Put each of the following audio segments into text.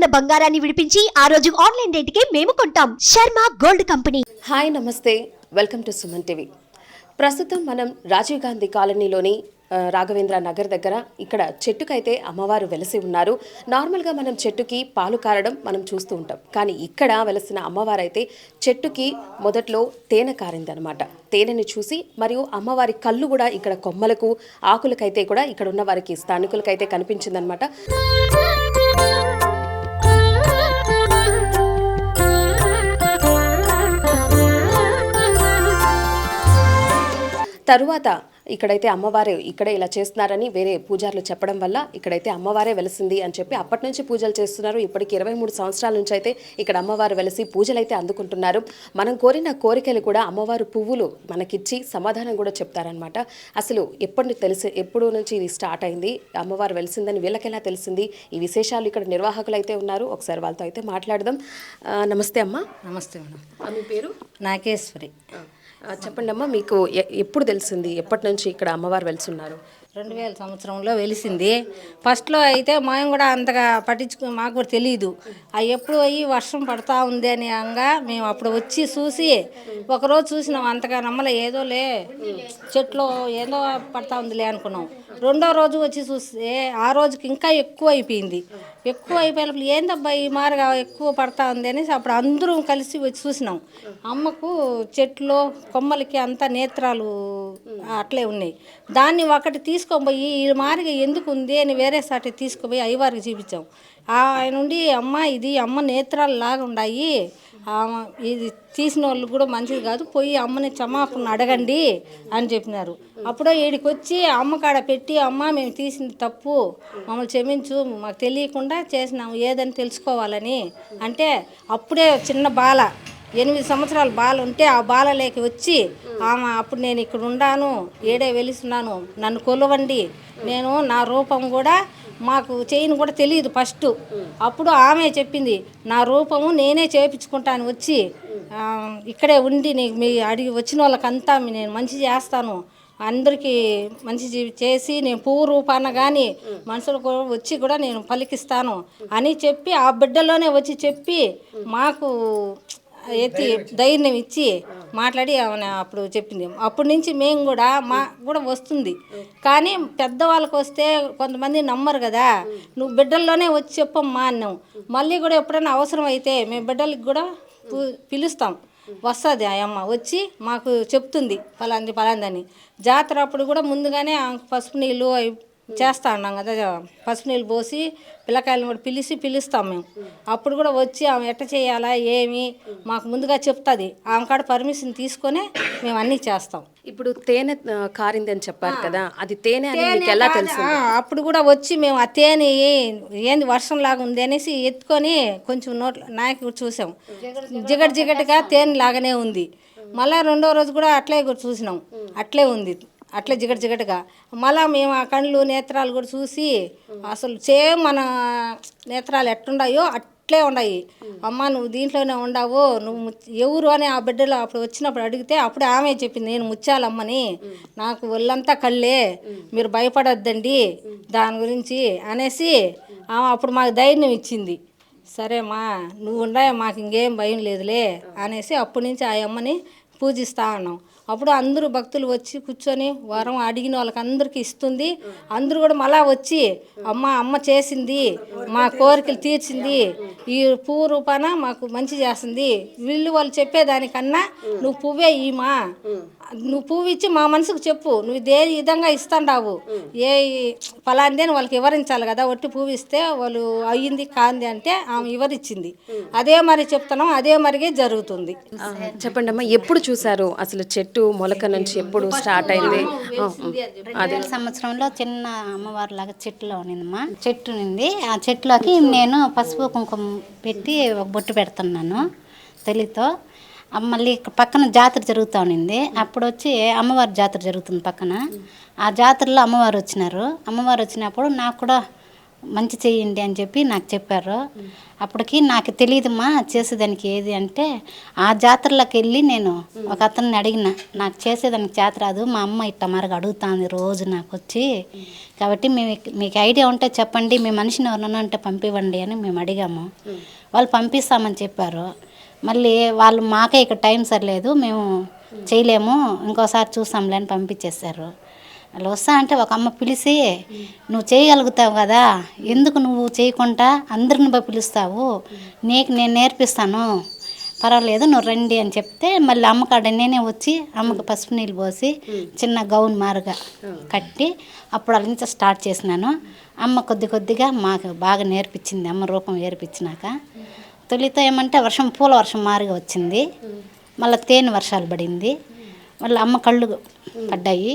ఉన్న బంగారాన్ని విడిపించి ఆ రోజు ఆన్లైన్ రేటుకే మేము కొంటాం. Sharma gold company. హాయ్, నమస్తే, వెల్కమ్ టు సుమన్ టీవీ. ప్రస్తుతం మనం రాజీవ్ గాంధీ కాలనీలోని రాఘవేంద్ర నగర్ దగ్గర ఇక్కడ చెట్టుకైతే అమ్మవారు వెలసి ఉన్నారు. నార్మల్గా మనం చెట్టుకి పాలు కారడం మనం చూస్తూ ఉంటాం, కానీ ఇక్కడ వెలసిన అమ్మవారైతే చెట్టుకి మొదట్లో తేనె కారిందనమాట. తేనెని చూసి మరియు అమ్మవారి కళ్ళు కూడా ఇక్కడ కొమ్మలకు ఆకులకైతే కూడా ఇక్కడ ఉన్న వారికి స్థానికులకైతే కనిపించిందనమాట. తరువాత ఇక్కడైతే అమ్మవారే ఇక్కడే ఇలా చేస్తున్నారని వేరే పూజారులు చెప్పడం వల్ల ఇక్కడైతే అమ్మవారే వెలిసింది అని చెప్పి అప్పటి నుంచి పూజలు చేస్తున్నారు. ఇప్పటికి 23 సంవత్సరాల నుంచి అయితే ఇక్కడ అమ్మవారు వెలిసి పూజలు అయితే అందుకుంటున్నారు. మనం కోరిన కోరికలు కూడా అమ్మవారు పువ్వులు మనకిచ్చి సమాధానం కూడా చెప్తారనమాట. అసలు ఎప్పుడు నుంచి ఇది స్టార్ట్ అయింది, అమ్మవారు వెలిసిందని వీళ్ళకి ఎలా తెలిసింది, ఈ విశేషాలు ఇక్కడ నిర్వాహకులు అయితే ఉన్నారు. ఒకసారి వాళ్ళతో అయితే మాట్లాడదాం. నమస్తే అమ్మ. నమస్తే మేడం. మీ పేరు? నాగేశ్వరి. చెప్పండి అమ్మ, మీకు ఎప్పుడు తెలిసింది, ఎప్పటి నుంచి ఇక్కడ అమ్మవారు వెలిసున్నారు? 2000 సంవత్సరంలో వెలిసింది. ఫస్ట్లో అయితే మేము కూడా అంతగా పట్టించుకుని మాకు కూడా తెలియదు. అవి ఎప్పుడు అయ్యి వర్షం పడతా ఉంది అని అనగా మేము అప్పుడు వచ్చి చూసి ఒకరోజు చూసినాం, అంతగా నమ్మలే, ఏదోలే చెట్లో ఏదో పడతా ఉందిలే అనుకున్నాం. రెండో రోజు వచ్చి చూస్తే ఆ రోజుకి ఇంకా ఎక్కువ అయిపోయింది. ఎక్కువ అయిపోయినప్పుడు ఏందబ్బా ఈ మారుగా ఎక్కువ పడతా ఉంది అనేసి అప్పుడు అందరం కలిసి వచ్చి చూసినాం. అమ్మకు చెట్లు కొమ్మలకి అంతా నేత్రాలు అట్లే ఉన్నాయి. దాన్ని ఒకటి తీసుకొని ఈ మారిగా ఎందుకు ఉంది అని వేరే సాటి తీసుకుపోయి అయ్యవారికి చూపించాం. ఆయన నుండి అమ్మ ఇది అమ్మ నేత్రాలు లాగా ఉన్నాయి, ఇది తీసిన వాళ్ళు కూడా మంచిది కాదు, పోయి అమ్మని క్షమాపణ అడగండి అని చెప్పినారు. అప్పుడో ఈడికి వచ్చి అమ్మ కాడ పెట్టి అమ్మ మేము తీసింది తప్పు, మమ్మల్ని క్షమించు, మాకు తెలియకుండా చేసినాము ఏదని తెలుసుకోవాలని అంటే అప్పుడే చిన్న బాల 8 సంవత్సరాల బాల ఉంటే ఆ బాలలోకి వచ్చి ఆమె అప్పుడు నేను ఇక్కడ ఉండాను, ఏడే వెలుస్తున్నాను, నన్ను కొలవండి, నేను నా రూపం కూడా మాకు చేయని కూడా తెలియదు ఫస్ట్. అప్పుడు ఆమె చెప్పింది నా రూపము నేనే చేయించుకుంటాను, వచ్చి ఇక్కడే ఉండి నీకు మీ అడిగి వచ్చిన వాళ్ళకంతా నేను మంచి చేస్తాను, అందరికీ మంచి చేసి నేను పువ్వు రూపాన కానీ మనుషులకు వచ్చి కూడా నేను పలికిస్తాను అని చెప్పి ఆ బిడ్డలోనే వచ్చి చెప్పి మాకు ఎత్తి ధైర్యం ఇచ్చి మాట్లాడి ఆమె అప్పుడు చెప్పింది. అప్పటి నుంచి మేము కూడా కూడా వస్తుంది, కానీ పెద్దవాళ్ళకి వస్తే కొంతమంది నమ్మరు కదా, నువ్వు బిడ్డల్లోనే వచ్చి చెప్పమ్మా అన్నాం. మళ్ళీ కూడా ఎప్పుడైనా అవసరం అయితే మేము బిడ్డలకి కూడా పిలుస్తాం, వస్తుంది ఆ అమ్మ వచ్చి మాకు చెప్తుంది పలాందని. జాతర అప్పుడు కూడా ముందుగానే పసుపు నీళ్ళు చేస్తా ఉన్నాం కదా, పసుపు నీళ్ళు పోసి పిల్లకాయలను కూడా పిలుస్తాం మేము. అప్పుడు కూడా వచ్చి ఆమె ఎట్ట చేయాలా ఏమి మాకు ముందుగా చెప్తుంది. ఆమె కాడ పర్మిషన్ తీసుకొని మేము అన్నీ చేస్తాం. ఇప్పుడు తేనె కారింది అని చెప్పారు కదా, అది తేనె అని మీకు ఎలా తెలుసు? అప్పుడు కూడా వచ్చి మేము ఆ తేనె ఏంది వర్షంలాగా ఉంది అనేసి ఎత్తుకొని కొంచెం నోట్లో నాయకు చూసాం, జిగటిగా తేనె లాగానే ఉంది. మళ్ళీ రెండో రోజు కూడా అట్లే చూసినాం, అట్లే ఉంది, అట్లే జిగటగా. మళ్ళీ మేము ఆ కళ్ళు నేత్రాలు కూడా చూసి అసలు సేమ్ మన నేత్రాలు ఎట్లున్నాయో అట్లే ఉన్నాయి. అమ్మ నువ్వు దీంట్లోనే ఉండవు, నువ్వు ఎవరు అని ఆ బిడ్డలో అప్పుడు వచ్చినప్పుడు అడిగితే అప్పుడు ఆమె చెప్పింది నేను ముత్యాలమ్మని, నాకు ఒళ్ళంతా కళ్ళే, మీరు భయపడొద్దండి దాని గురించి అనేసి ఆమె అప్పుడు మాకు ధైర్యం ఇచ్చింది. సరేమ్మా నువ్వు ఉండే మాకు ఇంకేం భయం లేదులే అనేసి అప్పటి నుంచి ఆ అమ్మని పూజిస్తూ ఉన్నాం. అప్పుడు అందరూ భక్తులు వచ్చి కూర్చొని వరం అడిగిన వాళ్ళకి అందరికీ ఇస్తుంది. అందరూ కూడా మళ్ళా వచ్చి అమ్మ చేసింది, మా కోరికలు తీర్చింది, ఈ పువ్వు రూపాన మాకు మంచి చేస్తుంది, వాళ్ళు చెప్పేదానికన్నా నువ్వు పువ్వే ఈమా, నువ్వు పువ్వు ఇచ్చి మా మనసుకు చెప్పు, నువ్వు ఇదే విధంగా ఇస్తాండావు, ఏ ఫలాంది అని వాళ్ళకి వివరించాలి కదా, ఒట్టి పువ్వు ఇస్తే వాళ్ళు అయ్యింది కాంది అంటే ఆమె వివరించింది. అదే మరి చెప్తున్నాం, అదే మరిగే జరుగుతుంది. చెప్పండి అమ్మా, ఎప్పుడు చూసారు అసలు చెట్టు మొలక నుంచి ఎప్పుడు స్టార్ట్ అయింది? 2000 సంవత్సరంలో చిన్న అమ్మవారి లాగా చెట్టులో ఉన్నిందమ్మా, చెట్టు నింది. ఆ చెట్టులోకి నేను పసుపు కుంకుమ పెట్టి ఒక బొట్టు పెడుతున్నాను తల్లితో. మళ్ళీ పక్కన జాతర జరుగుతూ ఉన్నింది. అప్పుడు వచ్చి అమ్మవారి జాతర జరుగుతుంది పక్కన. ఆ జాతరలో అమ్మవారు వచ్చినారు. అమ్మవారు వచ్చినప్పుడు నాకు కూడా మంచి చేయండి అని చెప్పి నాకు చెప్పారు. అప్పటికి నాకు తెలియదమ్మా చేసేదానికి ఏది అంటే ఆ జాతరలోకి వెళ్ళి నేను ఒక అతన్ని అడిగిన, నాకు చేసేదానికి చేత రాదు, మా అమ్మ ఇట్ట మరగ అడుగుతుంది రోజు నాకు వచ్చి, కాబట్టి మీకు ఐడియా ఉంటే చెప్పండి, మీ మనిషిని ఎవరన్నా అంటే పంపివ్వండి అని మేము అడిగాము. వాళ్ళు పంపిస్తామని చెప్పారు. మళ్ళీ వాళ్ళు మాకే ఇక్కడ టైం సరిలేదు, మేము చేయలేము, ఇంకోసారి చూస్తాంలే అని పంపించేశారు. వాళ్ళు వస్తా అంటే ఒక అమ్మ పిలిచి, నువ్వు చేయగలుగుతావు కదా, ఎందుకు నువ్వు చేయకుండా అందరిని పిలుస్తావు, నీకు నేను నేర్పిస్తాను, పర్వాలేదు నువ్వు రండి అని చెప్తే మళ్ళీ అమ్మకాడ నేనే వచ్చి అమ్మకు పసుపు నీళ్ళు పోసి చిన్న గౌన్ మారుగా కట్టి అప్పుడు అలా నుంచి స్టార్ట్ చేసినాను. అమ్మ కొద్ది కొద్దిగా మాకు బాగా నేర్పించింది. అమ్మ రూపం ఏర్పించినాక తొలితో ఏమంటే పూల వర్షం మారుగా వచ్చింది, మళ్ళీ తేనె వర్షాలు పడింది, మళ్ళీ అమ్మ కళ్ళు పడ్డాయి.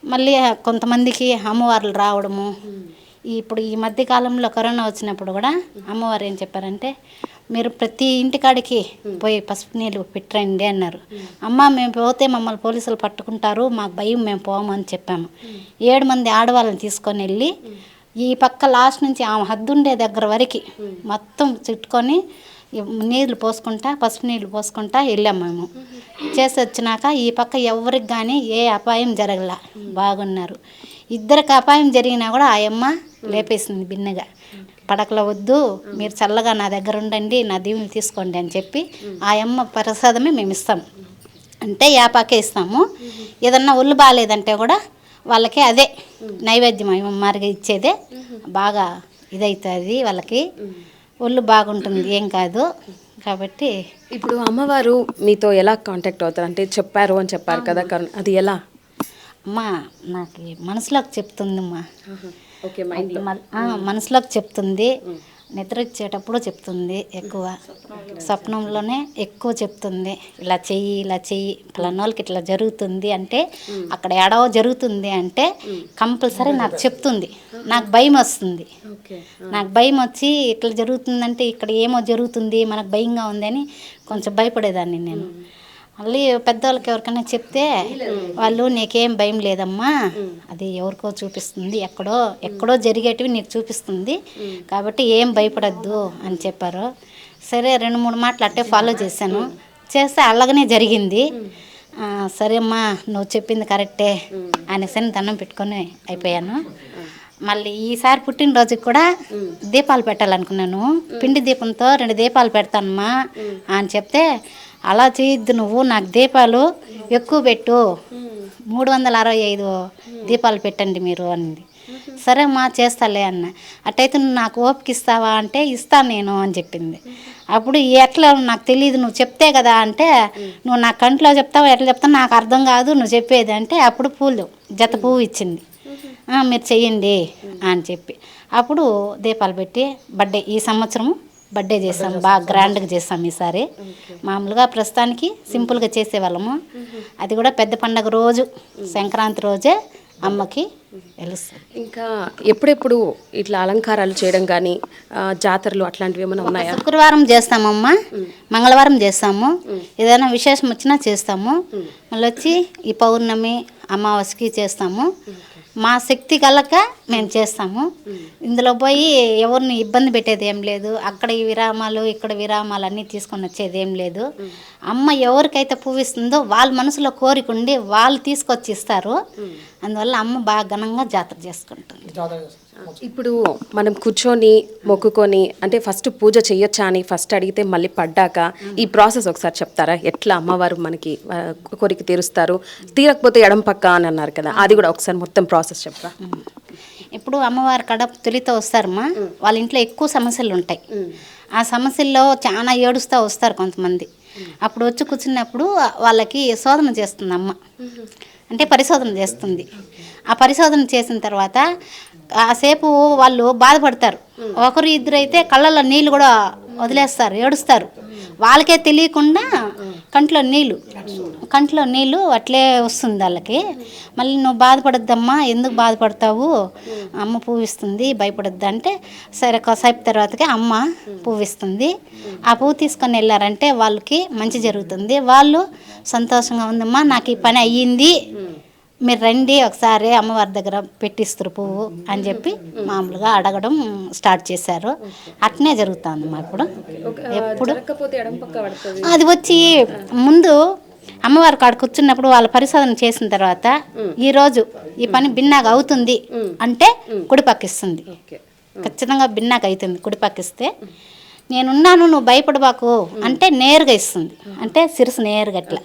మళ్ళీ కొంతమందికి అమ్మవార్లు రావడము. ఇప్పుడు ఈ మధ్యకాలంలో కరోనా వచ్చినప్పుడు కూడా అమ్మవారు ఏం చెప్పారంటే, మీరు ప్రతి ఇంటికాడికి పోయి పసుపు నీళ్ళు పెట్టండి అన్నారు. అమ్మ మేము పోతే మమ్మల్ని పోలీసులు పట్టుకుంటారు, మాకు భయం, మేము పోము అని చెప్పాము. 7 మంది ఆడవాళ్ళని తీసుకొని వెళ్ళి ఈ పక్క లాస్ట్ నుంచి ఆమె హద్దుండే దగ్గర వరకు మొత్తం చుట్టుకొని నీళ్ళు పోసుకుంటా, పసుపు నీళ్ళు పోసుకుంటా వెళ్ళాము. మేము చేసి వచ్చినాక ఈ పక్క ఎవరికి కానీ ఏ అపాయం జరగల, బాగున్నారు. ఇద్దరికి అపాయం జరిగినా కూడా ఆ అమ్మ లేపేసింది బిన్నగా, పడకలో వద్దు, మీరు చల్లగా నా దగ్గర ఉండండి, నా దీవుని తీసుకోండి అని చెప్పి ఆ అమ్మ ప్రసాదమే మేము ఇస్తాము. అంటే యాపాకే ఇస్తాము. ఏదన్నా ఒళ్ళు బాగాలేదంటే కూడా వాళ్ళకి అదే నైవేద్యం అమ్మవారికి ఇచ్చేదే బాగా ఇదవుతుంది, వాళ్ళకి ఒళ్ళు బాగుంటుంది, ఏం కాదు. కాబట్టి ఇప్పుడు అమ్మవారు మీతో ఎలా కాంటాక్ట్ అవుతారు అంటే చెప్పారు అని చెప్పారు కదా, అది ఎలా? అమ్మా నాకు మనసులోకి చెప్తుందమ్మా, ఓకే, మనసులోకి చెప్తుంది, నిద్ర ఇచ్చేటప్పుడు చెప్తుంది, ఎక్కువ స్వప్నంలోనే ఎక్కువ చెప్తుంది. ఇలా చెయ్యి, ఇలా చెయ్యి, పలానోళ్ళకి ఇట్లా జరుగుతుంది అంటే, అక్కడ ఎడవ జరుగుతుంది అంటే కంపల్సరీ నాకు చెప్తుంది. నాకు భయం వస్తుంది, నాకు భయం వచ్చి ఇట్లా జరుగుతుందంటే ఇక్కడ ఏమో జరుగుతుంది, మనకు భయంగా ఉంది అని కొంచెం భయపడేదాన్ని నేను. మళ్ళీ పెద్దవాళ్ళకి ఎవరికైనా చెప్తే వాళ్ళు నీకేం భయం లేదమ్మా, అది ఎవరికో చూపిస్తుంది, ఎక్కడో జరిగేటివి నీకు చూపిస్తుంది, కాబట్టి ఏం భయపడద్దు అని చెప్పారు. సరే 2-3 మాటలు అట్టే ఫాలో చేశాను. చేస్తే అలాగనే జరిగింది. సరే అమ్మా నువ్వు చెప్పింది కరెక్టే అనేసి దండం పెట్టుకొని అయిపోయాను. మళ్ళీ ఈసారి పుట్టినరోజుకి కూడా దీపాలు పెట్టాలనుకున్నాను. పిండి దీపంతో 2 దీపాలు పెడతానమ్మా అని చెప్తే, అలా చేయొద్దు నువ్వు, నాకు దీపాలు ఎక్కువ పెట్టు, 365 దీపాలు పెట్టండి మీరు అనింది. సరే అమ్మా చేస్తాలే అన్న. అట్టయితే నువ్వు నాకు ఓపిక ఇస్తావా అంటే ఇస్తాను నేను అని చెప్పింది. అప్పుడు ఎట్లా నాకు తెలియదు, నువ్వు చెప్తే కదా అంటే, నువ్వు నా కంట్లో చెప్తావు, ఎట్లా చెప్తావు నాకు అర్థం కాదు, నువ్వు చెప్పేది అంటే అప్పుడు జత పువ్వు ఇచ్చింది. మీరు చెయ్యండి అని చెప్పి అప్పుడు దీపాలు పెట్టి ఈ సంవత్సరం బర్త్డే చేసాం, బాగా గ్రాండ్గా చేసాం. ఈసారి మామూలుగా ప్రస్తుతానికి సింపుల్గా చేసేవాళ్ళము. అది కూడా పెద్ద పండగ రోజు, సంక్రాంతి రోజే అమ్మకి తెలుస్తుంది. ఇంకా ఎప్పుడెప్పుడు ఇట్లా అలంకారాలు చేయడం కానీ జాతరలు అట్లాంటివి ఏమైనా ఉన్నాయా? శుక్రవారం చేస్తామమ్మా, మంగళవారం చేస్తాము, ఏదైనా విశేషం వచ్చినా చేస్తాము. మళ్ళీ వచ్చి ఈ పౌర్ణమి, అమావాస్యకి చేస్తాము. మా శక్తి కలక మేము చేస్తాము. ఇందులో పోయి ఎవరిని ఇబ్బంది పెట్టేది ఏం లేదు. అక్కడ ఈ విరామాలు, ఇక్కడ విరామాలు అన్నీ తీసుకొని వచ్చేది ఏం లేదు. అమ్మ ఎవరికైతే పువ్విస్తుందో వాళ్ళ మనసులో కోరిక ఉండి వాళ్ళు తీసుకొచ్చి ఇస్తారు. అందువల్ల అమ్మ బాగా ఘనంగా జాతర చేసుకుంటుంది. ఇప్పుడు మనం కూర్చొని మొక్కుకొని అంటే ఫస్ట్ పూజ చేయొచ్చా అని ఫస్ట్ అడిగితే మళ్ళీ పడ్డాక ఈ ప్రాసెస్ ఒకసారి చెప్తారా? ఎట్లా అమ్మవారు మనకి కోరిక తీరుస్తారు, తీరకపోతే ఎడం పక్క అని అన్నారు కదా, అది కూడా ఒకసారి మొత్తం ప్రాసెస్ చెప్పరా? ఇప్పుడు అమ్మవారి కడ తొలితో వస్తారమ్మా, వాళ్ళ ఇంట్లో ఎక్కువ సమస్యలు ఉంటాయి. ఆ సమస్యల్లో చాలా ఏడుస్తూ వస్తారు కొంతమంది. అప్పుడు వచ్చి కూర్చున్నప్పుడు వాళ్ళకి శోధన చేస్తుంది అమ్మ, అంటే పరిశోధన చేస్తుంది. ఆ పరిశోధన చేసిన తర్వాత కాసేపు వాళ్ళు బాధపడతారు. 1-2 అయితే కళ్ళల్లో నీళ్ళు కూడా వదిలేస్తారు, ఏడుస్తారు. వాళ్ళకే తెలియకుండా కంట్లో నీళ్ళు అట్లే వస్తుంది వాళ్ళకి. మళ్ళీ నువ్వు బాధపడద్దమ్మా, ఎందుకు బాధపడతావు, అమ్మ పువ్విస్తుంది, భయపడద్దు అంటే సరే కాసేపు తర్వాతకి అమ్మ పువ్విస్తుంది. ఆ పువ్వు తీసుకొని వెళ్ళారంటే వాళ్ళకి మంచి జరుగుతుంది. వాళ్ళు సంతోషంగా ఉందమ్మా, నాకు ఈ పని అయ్యింది, మీరు రండి ఒకసారి అమ్మవారి దగ్గర పెట్టిస్తారు పువ్వు అని చెప్పి మామూలుగా అడగడం స్టార్ట్ చేశారు. అట్నే జరుగుతుంది మా ఇప్పుడు. ఎప్పుడు అది వచ్చి ముందు అమ్మవారి కాడ కూర్చున్నప్పుడు వాళ్ళ పరిశోధన చేసిన తర్వాత ఈరోజు ఈ పని బిన్నాగా అవుతుంది అంటే కుడిపక్కిస్తుంది. ఖచ్చితంగా బిన్నాక అవుతుంది కుడిపక్కిస్తే. నేనున్నాను నువ్వు భయపడబాకు అంటే నేరుగా ఇస్తుంది, అంటే శిరసు నేరుగా అట్లా.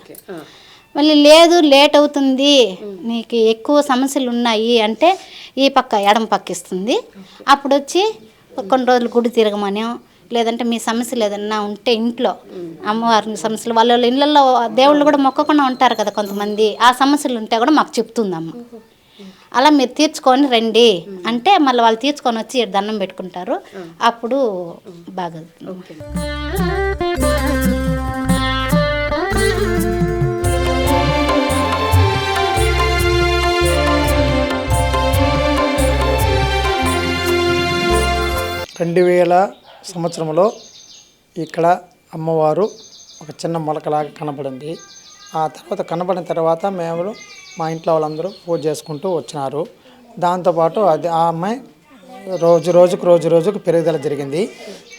మళ్ళీ లేదు లేట్ అవుతుంది నీకు ఎక్కువ సమస్యలు ఉన్నాయి అంటే ఈ పక్క ఎడమ పక్క ఇస్తుంది. అప్పుడు వచ్చి కొన్ని రోజులు గుడి తిరగమని, లేదంటే మీ సమస్యలు ఏదన్నా ఉంటే ఇంట్లో అమ్మవారి సమస్యలు వాళ్ళ ఇళ్ళల్లో దేవుళ్ళు కూడా మొక్కకుండా ఉంటారు కదా కొంతమంది, ఆ సమస్యలు ఉంటే కూడా మాకు చెప్తుందమ్మ. అలా మీరు తీర్చుకొని రండి అంటే మళ్ళీ వాళ్ళు తీర్చుకొని వచ్చి దండం పెట్టుకుంటారు. అప్పుడు బాగా సంవత్సరంలో ఇక్కడ అమ్మవారు ఒక చిన్న మొలకలాగా కనబడింది. ఆ తర్వాత కనబడిన తర్వాత మేము మా ఇంట్లో వాళ్ళందరూ పూజ చేసుకుంటూ వచ్చినారు. దాంతోపాటు అది ఆ అమ్మాయి రోజుకు పెరుగుదల జరిగింది.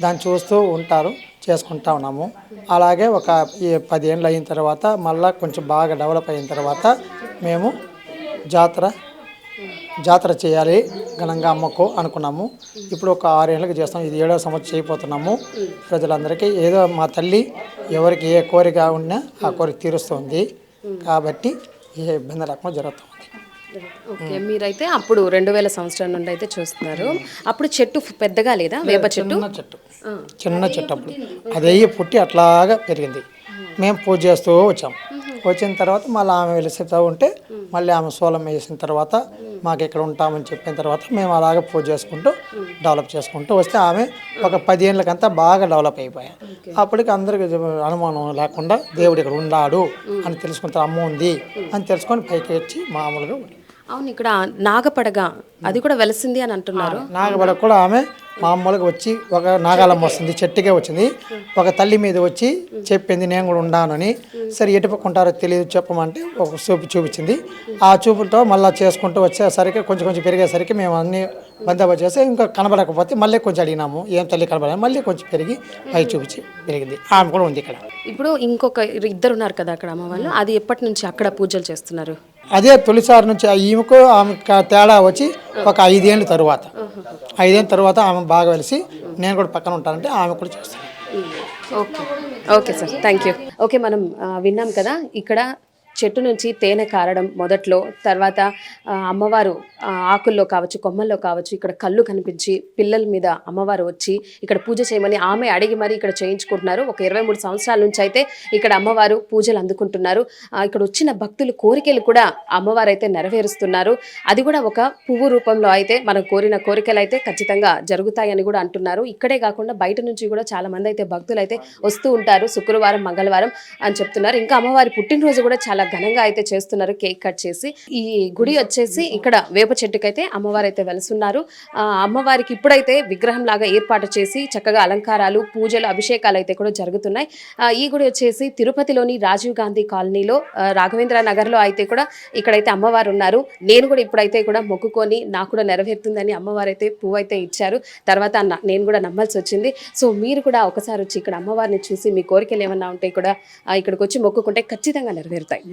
దాన్ని చూస్తూ ఉంటారు, చేసుకుంటా ఉన్నాము. అలాగే ఒక 10 ఏళ్ళు అయిన తర్వాత మళ్ళీ కొంచెం బాగా డెవలప్ అయిన తర్వాత మేము జాతర చేయాలి ఘనంగా అమ్మకు అనుకున్నాము. ఇప్పుడు ఒక 6 ఏళ్ళకి చేస్తాం. ఇది 7వ సంవత్సరం చేయబోతున్నాము. ప్రజలందరికీ ఏదో మా తల్లి ఎవరికి ఏ కోరిక ఉన్నా ఆ కోరిక తీరుస్తుంది కాబట్టి ఏ ఇబ్బంది లేకుండా జరుగుతుంది. ఓకే, మీరైతే అప్పుడు 2000 సంవత్సరం నుండి అయితే చూస్తున్నారు. అప్పుడు చెట్టు పెద్దగా లేదా? వేప చెట్టు చిన్న చెట్టు అప్పుడు అదే పుట్టి అట్లాగా పెరిగింది. మేము పూజ చేస్తూ వచ్చాం. వచ్చిన తర్వాత మళ్ళీ ఆమె వెలిసిస్తూ ఉంటే మళ్ళీ ఆమె సోలం వేసిన తర్వాత మాకు ఇక్కడ ఉంటామని చెప్పిన తర్వాత మేము అలాగే పూజ చేసుకుంటూ డెవలప్ చేసుకుంటూ వస్తే ఆమె ఒక 10 ఏళ్ళకంతా బాగా డెవలప్ అయిపోయాయి. అప్పటికి అందరికి అనుమానం లేకుండా దేవుడు ఇక్కడ ఉన్నాడు అని తెలుసుకుంటారు, అమ్మ ఉంది అని తెలుసుకొని పైకి వచ్చి మామూలుగా. అవును, ఇక్కడ నాగపడగ అది కూడా వెలిసింది అని అంటున్నారు. నాగపడగ కూడా ఆమె మామూలుగా వచ్చి ఒక నాగాలమ్మ వస్తుంది, చెట్టుకే వచ్చింది. ఒక తల్లి మీద వచ్చి చెప్పింది నేను కూడా ఉన్నానని. సరే ఎటు పక్కుంటారో తెలియదు చెప్పమంటే ఒక చూపు చూపించింది. ఆ చూపులతో మళ్ళీ చేసుకుంటూ వచ్చేసరికి కొంచెం పెరిగేసరికి మేము అన్ని బందోబస్తు చేస్తే ఇంకా కనబడకపోతే మళ్ళీ కొంచెం అడిగినాము, ఏం తల్లి కనబడాలి, మళ్ళీ కొంచెం పెరిగి పై చూపించి పెరిగింది. ఆమె కూడా ఉంది ఇక్కడ. ఇప్పుడు ఇంకొక 2 ఉన్నారు కదా అక్కడ అమ్మ వాళ్ళు, అది ఎప్పటి నుంచి అక్కడ పూజలు చేస్తున్నారు? అదే తొలిసారి నుంచి ఈమెకు ఆమె తేడా వచ్చి ఒక 5 ఏళ్ళ తరువాత ఆమె బాగా వెలిసి నేను కూడా పక్కన ఉంటానంటే ఆమె కూడా చేస్తాను. Okay sir, thank you. Okay, మనం విన్నాం కదా ఇక్కడ చెట్టు నుంచి తేనె కారడం మొదట్లో, తర్వాత అమ్మవారు ఆకుల్లో కావచ్చు కొమ్మల్లో కావచ్చు ఇక్కడ కళ్ళు కనిపించి పిల్లల మీద అమ్మవారు వచ్చి ఇక్కడ పూజ చేయమని ఆమె అడిగి మరి ఇక్కడ చేయించుకుంటున్నారు. ఒక 23 సంవత్సరాల నుంచి అయితే ఇక్కడ అమ్మవారు పూజలు అందుకుంటున్నారు. ఇక్కడ వచ్చిన భక్తులు కోరికలు కూడా అమ్మవారు అయితే నెరవేరుస్తున్నారు. అది కూడా ఒక పువ్వు రూపంలో అయితే మనం కోరిన కోరికలు అయితే ఖచ్చితంగా జరుగుతాయని కూడా అంటున్నారు. ఇక్కడే కాకుండా బయట నుంచి కూడా చాలా మంది అయితే భక్తులు అయితే వస్తూ ఉంటారు శుక్రవారం మంగళవారం అని చెప్తున్నారు. ఇంకా అమ్మవారి పుట్టినరోజు కూడా చాలా ఘనంగా అయితే చేస్తున్నారు, కేక్ కట్ చేసి. ఈ గుడి వచ్చేసి ఇక్కడ వేప చెట్టుకైతే అమ్మవారు అయితే వెలుస్తున్నారు. అమ్మవారికి ఇప్పుడైతే విగ్రహం లాగా ఏర్పాటు చేసి చక్కగా అలంకారాలు, పూజలు, అభిషేకాలు అయితే కూడా జరుగుతున్నాయి. ఈ గుడి వచ్చేసి తిరుపతిలోని రాజీవ్ గాంధీ కాలనీలో రాఘవేంద్ర నగర్లో అయితే కూడా ఇక్కడైతే అమ్మవారు ఉన్నారు. నేను కూడా ఇప్పుడైతే కూడా మొక్కుకొని నాకు కూడా నెరవేరుతుందని అమ్మవారు అయితే పువ్వు అయితే ఇచ్చారు. తర్వాత నేను కూడా నమ్మాల్సి వచ్చింది. సో మీరు కూడా ఒకసారి వచ్చి ఇక్కడ అమ్మవారిని చూసి మీ కోరికలు ఏమన్నా ఉంటే కూడా ఇక్కడికి వచ్చి మొక్కుకుంటే ఖచ్చితంగా నెరవేరుతాయి.